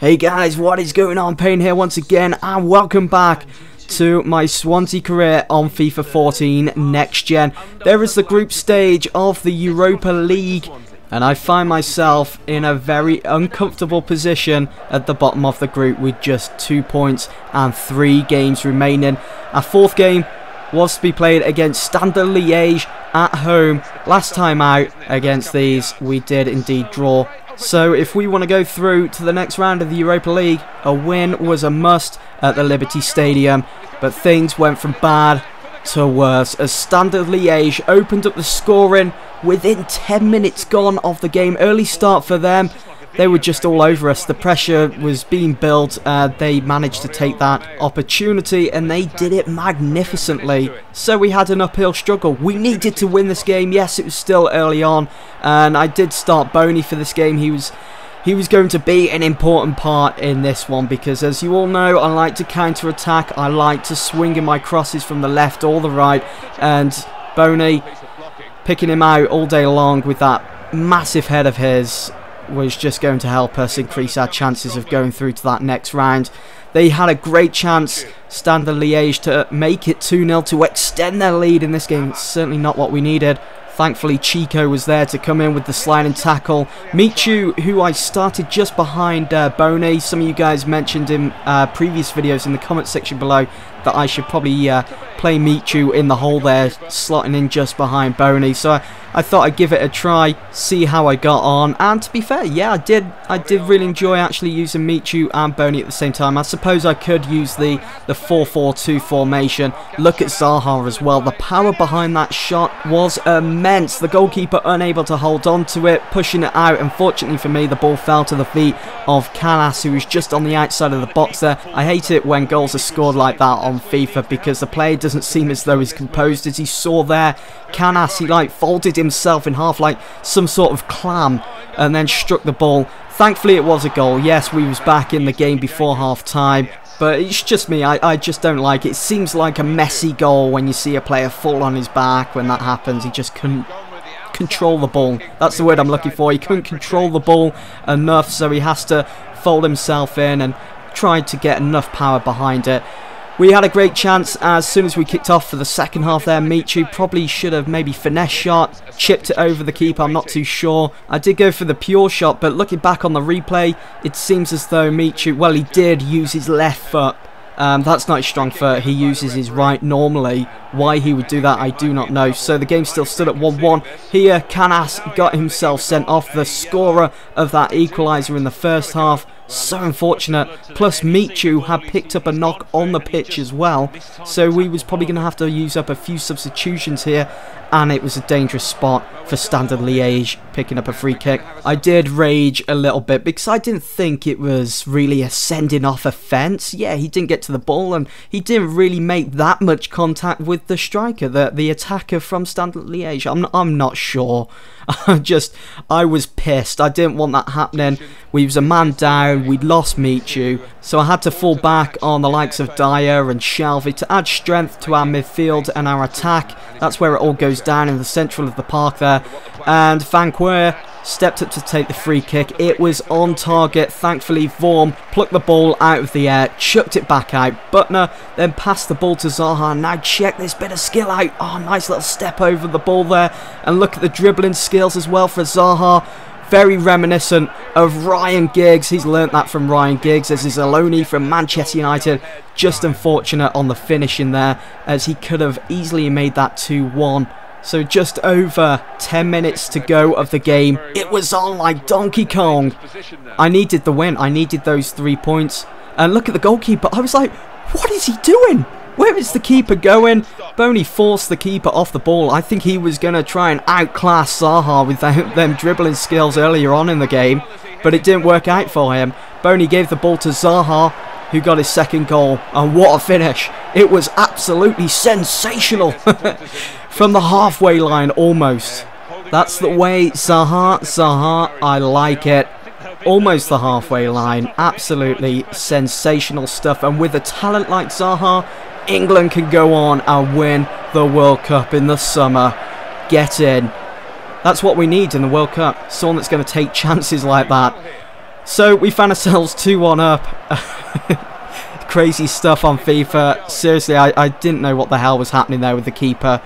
Hey guys, what is going on? Payne here once again, and welcome back to my Swansea career on FIFA 14 Next Gen. There is the group stage of the Europa League, and I find myself in a very uncomfortable position at the bottom of the group with just 2 points and 3 games remaining. Our fourth game was to be played against Standard Liège at home. Last time out against these, we did indeed draw. So if we want to go through to the next round of the Europa League, a win was a must at the Liberty Stadium. But things went from bad to worse as Standard Liège opened up the scoring within 10 minutes gone of the game. Early start for them. They were just all over us. The pressure was being built. They managed to take that opportunity and they did it magnificently. So we had an uphill struggle. We needed to win this game. Yes, it was still early on, and I did start Boney for this game. He was going to be an important part in this one because, as you all know, I like to counter-attack. I like to swing in my crosses from the left or the right, and Boney, picking him out all day long with that massive head of his, was just going to help us increase our chances of going through to that next round. They had a great chance, Standard Liège, to make it 2-0 to extend their lead in this game. It's certainly not what we needed. Thankfully, Chico was there to come in with the sliding tackle. Michu, who I started just behind Boney. Some of you guys mentioned in previous videos in the comment section below that I should probably play Michu in the hole there, slotting in just behind Boney. So I thought I'd give it a try, see how I got on. And to be fair, yeah, I did really enjoy actually using Michu and Boney at the same time. I suppose I could use the 4-4-2 formation. Look at Zaha as well. The power behind that shot was immense. The goalkeeper unable to hold on to it, pushing it out. Unfortunately for me, the ball fell to the feet of Canas, who was just on the outside of the box there. I hate it when goals are scored like that on FIFA because the player doesn't seem as though he's composed. As he saw there, Canas, he like folded himself in half like some sort of clam and then struck the ball. Thankfully it was a goal. Yes, we was back in the game before half time, but it's just me, I just don't like it. It seems like a messy goal when you see a player fall on his back. When that happens, he just couldn't control the ball. That's the word I'm looking for. He couldn't control the ball enough, so he has to fold himself in and try to get enough power behind it. We had a great chance as soon as we kicked off for the second half there. Michu probably should have maybe finesse shot, chipped it over the keeper, I'm not too sure. I did go for the pure shot, but looking back on the replay, it seems as though Michu, well, he did use his left foot. That's not his strong foot, he uses his right normally. Why he would do that, I do not know. So the game still stood at 1-1. Here, Canas got himself sent off, the scorer of that equaliser in the first half. So unfortunate. Plus Michu had picked up a knock on the pitch as well, so we was probably going to have to use up a few substitutions here, and it was a dangerous spot for Standard Liège picking up a free kick. I did rage a little bit because I didn't think it was really a sending off offence. Yeah, he didn't get to the ball and he didn't really make that much contact with the striker, the attacker from Standard Liège. I'm not sure. I was pissed. I didn't want that happening. We was a man down. We'd lost Michu, so I had to fall back on the likes of Dyer and Shelby to add strength to our midfield and our attack. That's where it all goes down, in the central of the park there. And Van Quer stepped up to take the free kick. It was on target. Thankfully, Vorm plucked the ball out of the air, chucked it back out. Butner then passed the ball to Zaha. Now check this bit of skill out. Oh, nice little step over the ball there. And look at the dribbling skills as well for Zaha. Very reminiscent of Ryan Giggs. He's learnt that from Ryan Giggs, as is Aloni from Manchester United. Just unfortunate on the finishing there, as he could have easily made that 2-1. So just over 10 minutes to go of the game. It was on like Donkey Kong. I needed the win. I needed those 3 points. And look at the goalkeeper. I was like, what is he doing? Where is the keeper going? Boney forced the keeper off the ball. I think he was going to try and outclass Zaha with them dribbling skills earlier on in the game, but it didn't work out for him. Boney gave the ball to Zaha, who got his second goal. And what a finish. It was absolutely sensational. From the halfway line almost. That's the way, Zaha, I like it. Almost the halfway line. Absolutely sensational stuff. And with a talent like Zaha, England can go on and win the World Cup in the summer. Get in. That's what we need in the World Cup. Someone that's going to take chances like that. So we found ourselves 2-1 up. Crazy stuff on FIFA. Seriously, I didn't know what the hell was happening there with the keeper.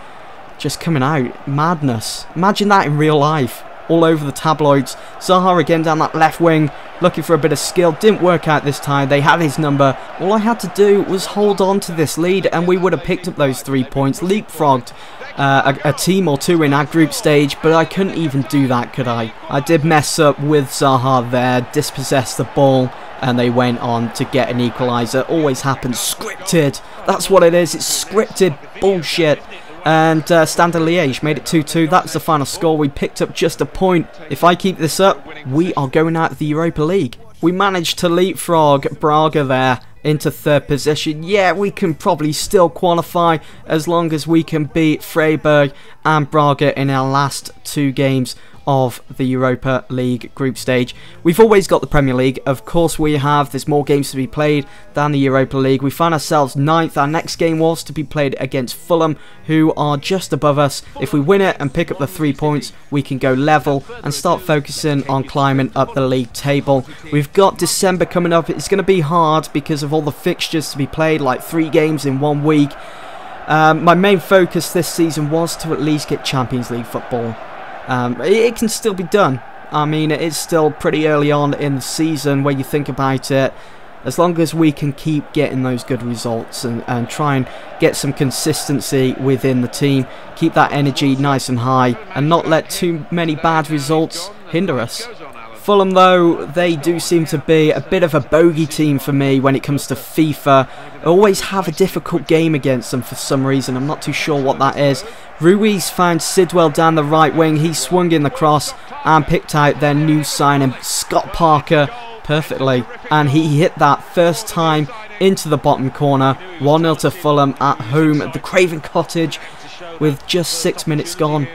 Just coming out. Madness. Imagine that in real life. All over the tabloids. Zaha again down that left wing, looking for a bit of skill. Didn't work out this time. They had his number. All I had to do was hold on to this lead and we would have picked up those 3 points. Leapfrogged a team or two in our group stage, but I couldn't even do that, could I? I did mess up with Zaha there, dispossessed the ball, and they went on to get an equaliser. Always happens. Scripted. That's what it is. It's scripted bullshit. And Standard Liège made it 2-2. That's the final score. We picked up just a point. If I keep this up, we are going out of the Europa League. We managed to leapfrog Braga there into 3rd position. Yeah, we can probably still qualify as long as we can beat Freiburg and Braga in our last 2 games of the Europa League group stage. We've always got the Premier League, of course we have. There's more games to be played than the Europa League. We found ourselves 9th. Our next game was to be played against Fulham, who are just above us. If we win it and pick up the 3 points, we can go level and start focusing on climbing up the league table. We've got December coming up. It's going to be hard because of all the fixtures to be played, like 3 games in 1 week. My main focus this season was to at least get Champions League football. It can still be done. I mean, it's still pretty early on in the season where you think about it. As long as we can keep getting those good results and try and get some consistency within the team, keep that energy nice and high and not let too many bad results hinder us. Fulham, though, they do seem to be a bit of a bogey team for me when it comes to FIFA. I always have a difficult game against them for some reason. I'm not too sure what that is. Ruiz found Sidwell down the right wing. He swung in the cross and picked out their new signing, Scott Parker, perfectly. And he hit that first time into the bottom corner. 1-0 to Fulham at home at the Craven Cottage with just 6 minutes gone.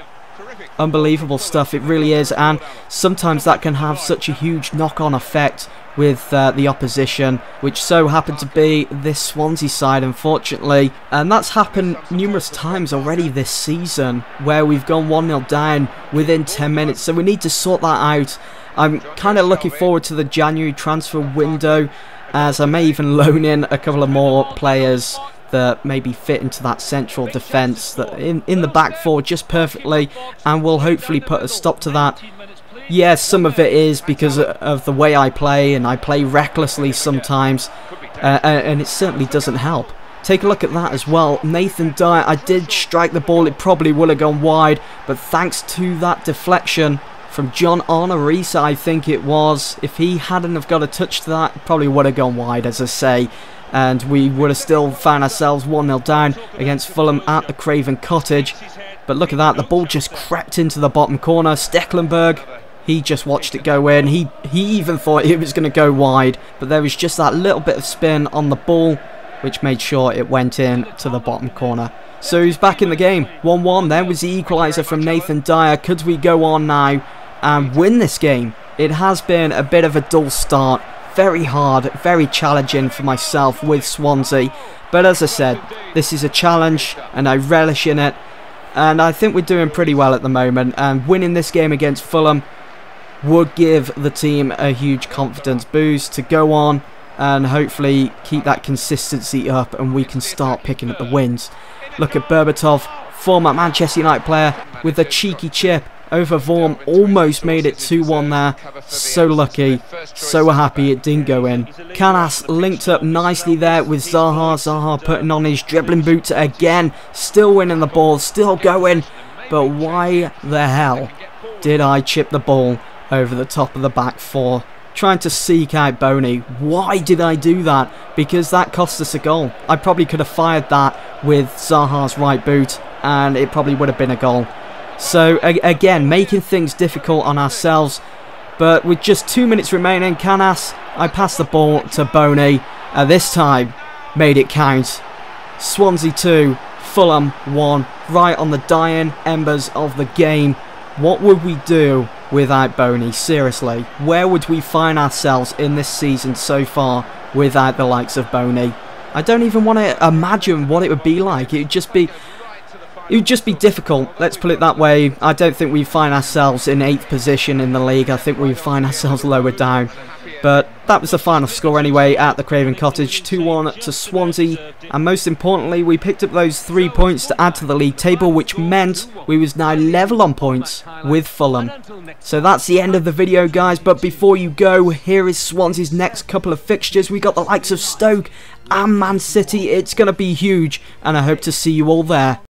Unbelievable stuff, it really is, and sometimes that can have such a huge knock-on effect with the opposition, which so happened to be this Swansea side, unfortunately. And that's happened numerous times already this season, where we've gone 1-0 down within 10 minutes, so we need to sort that out. I'm kind of looking forward to the January transfer window, as I may even loan in a couple of more players that maybe fit into that central defence, that in the back four just perfectly, and will hopefully put a stop to that. Yes, some of it is because of the way I play, and I play recklessly sometimes, and it certainly doesn't help. Take a look at that as well. Nathan Dyer, I did strike the ball, it probably would have gone wide, but thanks to that deflection from John Arnorisa, I think it was, if he hadn't have got a touch to that, it probably would have gone wide, as I say. And we would have still found ourselves 1-0 down against Fulham at the Craven Cottage. But look at that, the ball just crept into the bottom corner. Stecklenburg, he just watched it go in. He even thought it was going to go wide, but there was just that little bit of spin on the ball, which made sure it went in to the bottom corner. So he's back in the game, 1-1. There was the equaliser from Nathan Dyer. Could we go on now and win this game? It has been a bit of a dull start. Very hard, very challenging for myself with Swansea. But as I said, this is a challenge and I relish in it. And I think we're doing pretty well at the moment. And winning this game against Fulham would give the team a huge confidence boost to go on and hopefully keep that consistency up and we can start picking up the wins. Look at Berbatov, former Manchester United player, with a cheeky chip over Vorm, almost made it 2-1 there. So lucky, so happy it didn't go in. Canas linked up nicely there with Zaha. Zaha putting on his dribbling boots again, still winning the ball, still going. But why the hell did I chip the ball over the top of the back four? Trying to seek out Boney. Why did I do that? Because that cost us a goal. I probably could have fired that with Zaha's right boot and it probably would have been a goal. So again, making things difficult on ourselves. But with just 2 minutes remaining, Canas, I passed the ball to Boney. This time, made it count. Swansea 2, Fulham 1, right on the dying embers of the game. What would we do without Boney? Seriously, where would we find ourselves in this season so far without the likes of Boney? I don't even want to imagine what it would be like. It would just be It would just be difficult, let's put it that way. I don't think we find ourselves in 8th position in the league. I think we find ourselves lower down. But that was the final score anyway at the Craven Cottage, 2-1 to Swansea. And most importantly, we picked up those 3 points to add to the league table, which meant we was now level on points with Fulham. So that's the end of the video, guys. But before you go, here is Swansea's next couple of fixtures. We got the likes of Stoke and Man City. It's going to be huge, and I hope to see you all there.